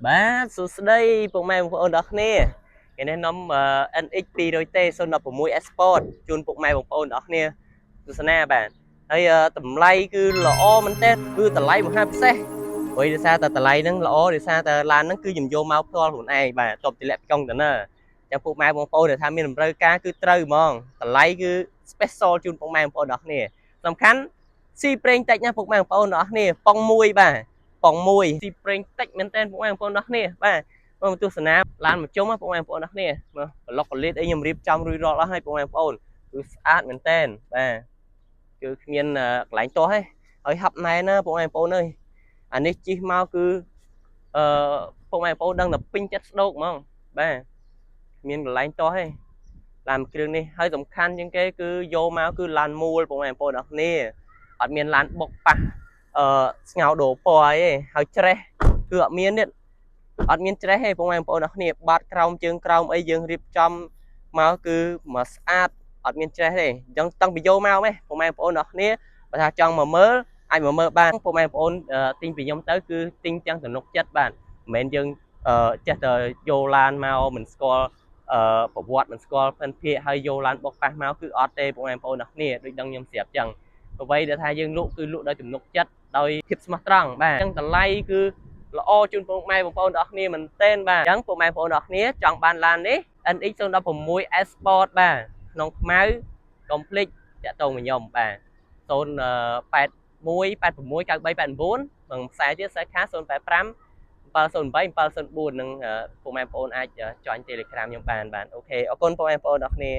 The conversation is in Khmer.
បាទសួស្តីពុកម៉ែបងប្អូនអរគ្នាថ្ងៃនេះនាំ NX 200T 016 Sport ជូនពុកម៉ែបងប្អូនអរគ្នាទស្សនាបាទហើយតម្លៃគឺល្អមែនតើគឺតម្លៃមហាពិសេសព្រោះដោយសារតែតម្លៃហ្នឹងល្អដោយសារតែឡានហ្នឹងគឺខ្ញុំយកមកផ្ទាល់ខ្លួនឯងបាទតបទម្លាក់កង់ទៅណាចាំពុកម៉ែបងប្អូនដែលថាមានតម្រូវការគឺត្រូវហ្មងតម្លៃគឺ special ជូនពុកម៉ែបងប្អូនអរគ្នាសំខាន់ស៊ីប្រេងតិចណាពុកម៉ែបងប្អូនអរគ្នាប៉ុងមួយបាទប៉ុងមួយទីប្រេងតិចមែនតើពុកម៉ែបងប្អូនអរគ្នាបាទមកទស្សនាឡានមកជុំពុកម៉ែបងប្អូនអរគ្នាមកប្លុកកលៀតអីខ្ញុំរៀបចំរួចរាល់អស់ហើយពុកម៉ែបងប្អូនគឺស្អាតមែនតើបាទគឺគ្មានកន្លែងទាស់ទេហើយហាប់ណែនណាពុកម៉ែបងប្អូនអើយអានេះជិះមកគឺពុកម៉ែបងប្អូនដឹងតែពេញចិត្តស្ដោកហ្មងបាទគ្មានកន្លែងទាស់ទេឡានគ្រឿងនេះហើយសំខាន់ជាងគេគឺយកមកគឺឡានមូលពុកម៉ែបងប្អូនអរគ្នាអត់មានឡានបុកប៉ះស្ងោដោពណ៌អីហើយច្រេះគឺអត់មានទៀតអត់មានច្រេះទេពុកម៉ែបងប្អូនអរគ្នាបាតក្រោមជើងក្រោមអីយើងរៀបចំមកគឺមកស្អាតអត់មានច្រេះទេអញ្ចឹងតាំងពីយកមកហ៎ពុកម៉ែបងប្អូនអរគ្នាបើថាចង់មកមើលអាចមកមើលបានពុកម៉ែបងប្អូនទិញពីខ្ញុំទៅគឺទិញទាំងទំនុកចិត្តបាទមិនមែនយើងចេះតែយកឡានមកមិនស្គាល់ប្រវត្តិមិនស្គាល់ភិនភាគហើយយកឡានបុកប៉ះមកគឺអត់ទេពុកម៉ែបងប្អូនអរគ្នាដូចដឹងខ្ញុំស្រាប់ចឹងអ្វីដែលថាយើងលក់គឺលក់ដោយទំនុកចិត្តដោយភាពស្មោះត្រង់បាទអញ្ចឹងតម្លៃគឺល្អជូនពុកម៉ែបងប្អូនអរគ្នាមែនទែនបាទអញ្ចឹងពុកម៉ែបងប្អូនអរគ្នាចង់បានឡាននេះ NX 016 S Sport បាទក្នុងខ្មៅកុំភ្លេចតាក់ទងមកខ្ញុំបាទ081 86 9389និងខ្សែទៀតខ្សែខា085 708 704នឹងពុកម៉ែបងប្អូនអាចចុញ Telegram ខ្ញុំបានបាទអូខេអរគុណពុកម៉ែបងប្អូនអរគ្នា